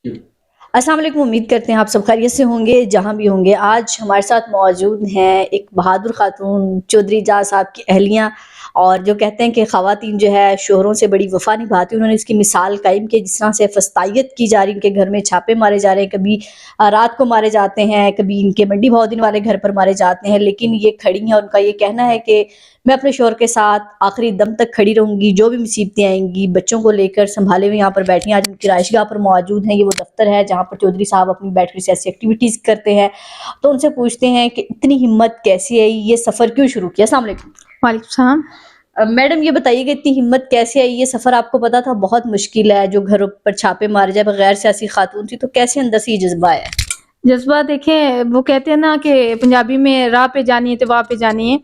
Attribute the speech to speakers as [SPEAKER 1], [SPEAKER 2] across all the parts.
[SPEAKER 1] السلام علیکم، امید کرتے ہیں آپ سب خیریت سے ہوں گے جہاں بھی ہوں گے۔ آج ہمارے ساتھ موجود ہیں ایک بہادر خاتون چودھری اعجاز صاحب کی اہلیہ، اور جو کہتے ہیں کہ خواتین جو ہے شوہروں سے بڑی وفا نبھاتی ہیں۔ انہوں نے اس کی مثال قائم کی، جس طرح سے فسطائیت کی جا رہی ہے، ان کے گھر میں چھاپے مارے جا رہے ہیں، کبھی رات کو مارے جاتے ہیں، کبھی ان کے منڈی بہودین والے گھر پر مارے جاتے ہیں، لیکن یہ کھڑی ہیں اور ان کا یہ کہنا ہے کہ میں اپنے شوہر کے ساتھ آخری دم تک کھڑی رہوں گی، جو بھی مصیبتیں آئیں گی۔ بچوں کو لے کر سنبھالے ہوئے یہاں پر بیٹھی ہیں، آج ان کی رہائش گاہ پر موجود ہیں۔ یہ وہ دفتر ہے جہاں پر چودھری صاحب اپنی بیٹھ کر سیاسی ایکٹیویٹیز کرتے ہیں۔ تو ان سے پوچھتے ہیں کہ اتنی ہمت کیسی آئی، یہ سفر کیوں شروع کیا؟ السلام علیکم
[SPEAKER 2] وعلیکم السلام۔
[SPEAKER 1] میڈم، یہ بتائیے کہ اتنی ہمت کیسے آئی؟ یہ سفر آپ کو پتا تھا بہت مشکل ہے، جو گھروں پر چھاپے مارے جائے، بغیر سیاسی خاتون تھی، تو کیسے اندر سے یہ جذبہ آیا؟
[SPEAKER 2] جذبہ دیکھیں، وہ کہتے ہیں نا کہ پنجابی میں راہ پہ جانی ہے تو واہ پہ جانی ہے۔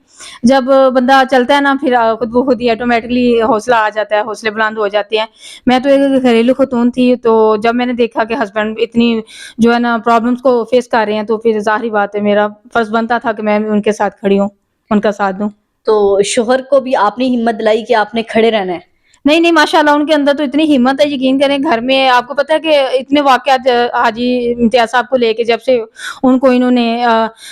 [SPEAKER 2] جب بندہ چلتا ہے نا پھر خود بخود ہی آٹومیٹکلی حوصلہ آ جاتا ہے، حوصلے بلند ہو جاتے ہیں۔ میں تو ایک گھریلو خاتون تھی، تو جب میں نے دیکھا کہ ہسبینڈ اتنی جو ہے نا پرابلمس کو فیس کر رہے ہیں، تو پھر ظاہری بات ہے میرا فرض بنتا تھا کہ میں ان کے ساتھ کھڑی ہوں، ان کا ساتھ دوں۔
[SPEAKER 1] تو شوہر کو بھی آپ نے ہمت دلائی کہ آپ نے کھڑے رہنا ہے؟
[SPEAKER 2] نہیں ماشاءاللہ ان کے اندر تو اتنی ہمت ہے، یقین کریں گھر میں آپ کو پتا ہے کہ اتنے واقعات حاجی امتیاز صاحب کو لے کے جب سے ان کو انہوں نے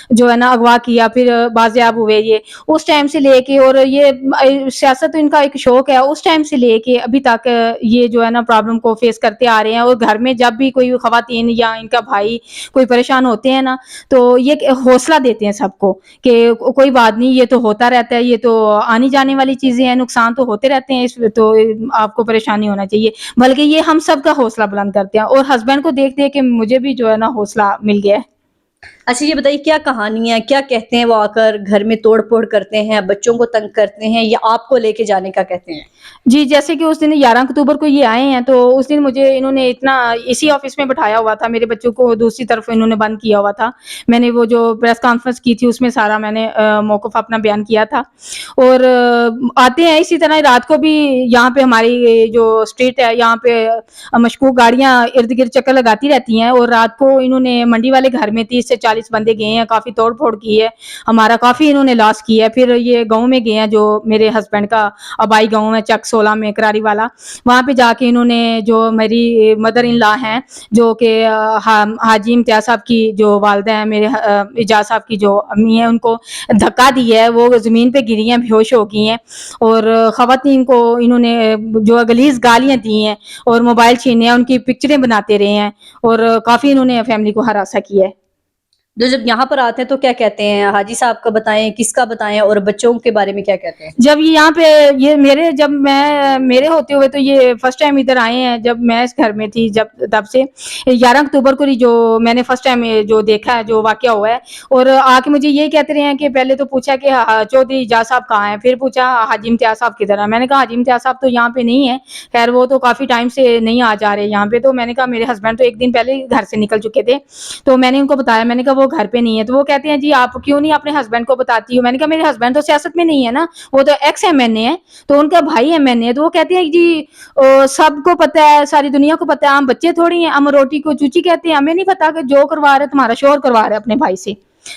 [SPEAKER 2] جو ہے نا اغوا کیا، پھر بازیاب ہوئے، یہ اس ٹائم سے لے کے، اور یہ سیاست ان کا ایک شوق ہے، اس ٹائم سے لے کے ابھی تک یہ جو ہے نا پرابلم کو فیس کرتے آ رہے ہیں۔ اور گھر میں جب بھی کوئی خواتین یا ان کا بھائی کوئی پریشان ہوتے ہیں نا، تو یہ حوصلہ دیتے ہیں سب کو کہ کوئی بات نہیں، یہ تو ہوتا رہتا ہے، یہ تو آنی جانے والی چیزیں ہیں، نقصان تو ہوتے رہتے ہیں، اس تو آپ کو پریشانی ہونا چاہیے، بلکہ یہ ہم سب کا حوصلہ بلند کرتے ہیں۔ اور ہسبینڈ کو دیکھ دیکھ کے مجھے بھی جو ہے نا حوصلہ مل گیا ہے۔
[SPEAKER 1] اچھا، یہ بتائیے کیا کہانی ہے، کیا کہتے ہیں وہ؟ آ کر گھر میں توڑ پھوڑ کرتے ہیں، بچوں کو تنگ کرتے ہیں، یا آپ کو لے کے جانے کا کہتے ہیں؟
[SPEAKER 2] جی، جیسے کہ اس دن 11 اکتوبر کو یہ آئے ہیں، تو اس دن مجھے انہوں نے اتنا اسی آفس میں بٹھایا ہوا تھا، میرے بچوں کو دوسری طرف انہوں نے بند کیا ہوا تھا۔ میں نے وہ جو پریس کانفرنس کی تھی اس میں سارا میں نے موقف اپنا بیان کیا تھا۔ اور آتے ہیں اسی طرح رات کو بھی یہاں پہ ہماری جو اسٹریٹ ہے، یہاں پہ مشکوک گاڑیاں ارد گرد چکر لگاتی رہتی ہیں، اور رات کو انہوں نے منڈی والے گھر میں 30 سے 40 بندے گئے ہیں، کافی توڑ پھوڑ کی ہے، ہمارا کافی انہوں نے لاس کیا ہے۔ پھر یہ گاؤں میں گئے ہیں، جو میرے ہسبینڈ کا آبائی گاؤں ہے چک 16 میں کراری والا، وہاں پہ جا کے انہوں نے جو میری مدر ان لا ہیں، جو کہ حاجی امتیاز صاحب کی جو والدہ ہیں، میرے اعجاز صاحب کی جو امی ہیں، ان کو دھکا دیا ہے، وہ زمین پہ گری ہیں، بے ہوش ہو گئی ہیں۔ اور خواتین کو انہوں نے جو غلیظ گالیاں دی ہیں، اور موبائل چھینے ہیں، ان کی پکچریں بناتے رہے ہیں، اور کافی انہوں نے فیملی کو ہراساں کیا ہے۔
[SPEAKER 1] جو جب یہاں پر آتے ہیں تو کیا کہتے ہیں؟ حاجی صاحب کا بتائیں، کس کا بتائیں، اور بچوں کے بارے میں کیا کہتے ہیں؟
[SPEAKER 2] جب یہ یہاں پہ یہ میرے ہوتے ہوئے تو یہ فرسٹ ٹائم ادھر آئے ہیں، جب میں اس گھر میں تھی، جب تب سے 11 اکتوبر کو جو میں نے فرسٹ ٹائم جو دیکھا ہے، جو واقعہ ہوا ہے، اور آ کے مجھے یہ کہتے رہے ہیں کہ پہلے تو پوچھا کہ چودھری اعجاز صاحب کہاں ہیں، پھر پوچھا حاجی امتیاز صاحب کدھر ہیں۔ میں نے کہا حاجی امتیاز صاحب تو یہاں پہ نہیں ہے، خیر وہ تو کافی ٹائم سے نہیں آ جا رہے یہاں پہ۔ تو میں نے کہا میرے ہسبینڈ تو ایک دن پہلے گھر سے نکل چکے تھے، تو میں نے ان کو بتایا، میں نے کہا وہ گھر پہ نہیں ہے، تو وہ کہتے ہیں جی آپ کیوں نہیں اپنے ہسبینڈ کو بتاتی ہو؟ میں نے کہا میرے ہسبینڈ تو سیاست میں نہیں ہے نا، وہ تو ایکس ایم این اے ہے، تو ان کا بھائی ایم این اے ہے۔ تو وہ کہتے ہیں جی سب کو پتہ ہے، ساری دنیا کو پتہ ہے، ہم بچے تھوڑی ہیں، ہم روٹی کو چوچی کہتے ہیں، ہمیں نہیں پتا کہ جو کروا رہا ہے تمہارا شوہر کروا رہا ہے اپنے بھائی سے۔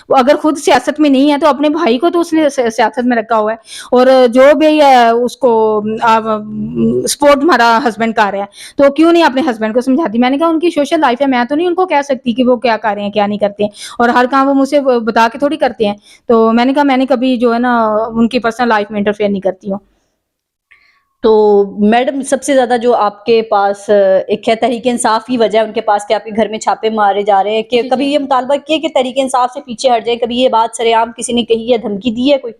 [SPEAKER 2] وہ اگر خود سیاست میں نہیں ہے تو اپنے بھائی کو تو اس نے سیاست میں رکھا ہوا ہے، اور جو بھی ہے اس کو سپورٹ ہمارا ہسبینڈ کر رہا ہے، تو کیوں نہیں اپنے ہسبینڈ کو سمجھاتی؟ میں نے کہا ان کی سوشل لائف ہے، میں تو نہیں ان کو کہہ سکتی کہ وہ کیا کر رہے ہیں کیا نہیں کرتے ہیں، اور ہر کام وہ مجھ سے بتا کے تھوڑی کرتے ہیں۔ تو میں نے کہا میں نے کبھی جو ہے نا ان کی پرسنل لائف میں انٹرفیئر نہیں کرتی ہوں۔
[SPEAKER 1] تو میڈم، سب سے زیادہ جو آپ کے پاس ایک ہے تحریک انصاف کی وجہ ہے ان کے پاس کہ آپ کے گھر میں چھاپے مارے جا رہے ہیں، کہ کبھی یہ مطالبہ کیے کہ تحریک انصاف سے پیچھے ہٹ جائیں؟ کبھی یہ بات سرے عام کسی نے کہی ہے، دھمکی دی ہے کوئی؟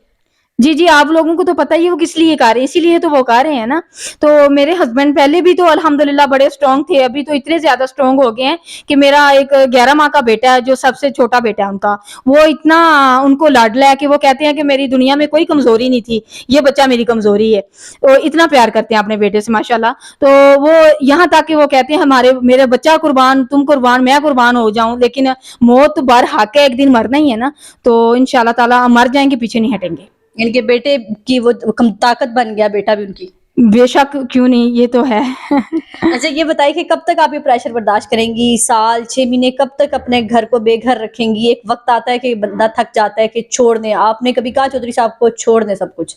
[SPEAKER 2] جی آپ لوگوں کو تو پتہ ہی ہے وہ کس لیے کر رہے ہیں، اسی لیے تو وہ کر رہے ہیں نا۔ تو میرے ہسبینڈ پہلے بھی تو الحمدللہ بڑے اسٹرانگ تھے، ابھی تو اتنے زیادہ اسٹرانگ ہو گئے ہیں کہ میرا ایک 11 ماہ کا بیٹا ہے، جو سب سے چھوٹا بیٹا ہے ان کا، وہ اتنا ان کو لاڈلا ہے کہ وہ کہتے ہیں کہ میری دنیا میں کوئی کمزوری نہیں تھی، یہ بچہ میری کمزوری ہے۔ وہ اتنا پیار کرتے ہیں اپنے بیٹے سے ماشاءاللہ۔ تو وہ یہاں تک کہ وہ کہتے ہیں میرا بچہ قربان، تم قربان، میں قربان ہو جاؤں، لیکن موت بر حق ہے، ایک دن مرنا ہی ہے نا، تو انشاءاللہ تعالی مر جائیں گے، پیچھے نہیں ہٹیں گے۔
[SPEAKER 1] ان کے بیٹے کی وہ طاقت بن گیا بیٹا بھی ان کی؟
[SPEAKER 2] بے شک، کیوں نہیں، یہ تو ہے۔
[SPEAKER 1] اچھا، یہ بتائیے کہ کب تک آپ یہ پریشر برداشت کریں گی؟ سال 6 مہینے کب تک اپنے گھر کو بے گھر رکھیں گی؟ ایک وقت آتا ہے کہ بندہ تھک جاتا ہے کہ چھوڑ دیں، آپ نے کبھی کہا چودھری صاحب کو چھوڑ دیں سب کچھ؟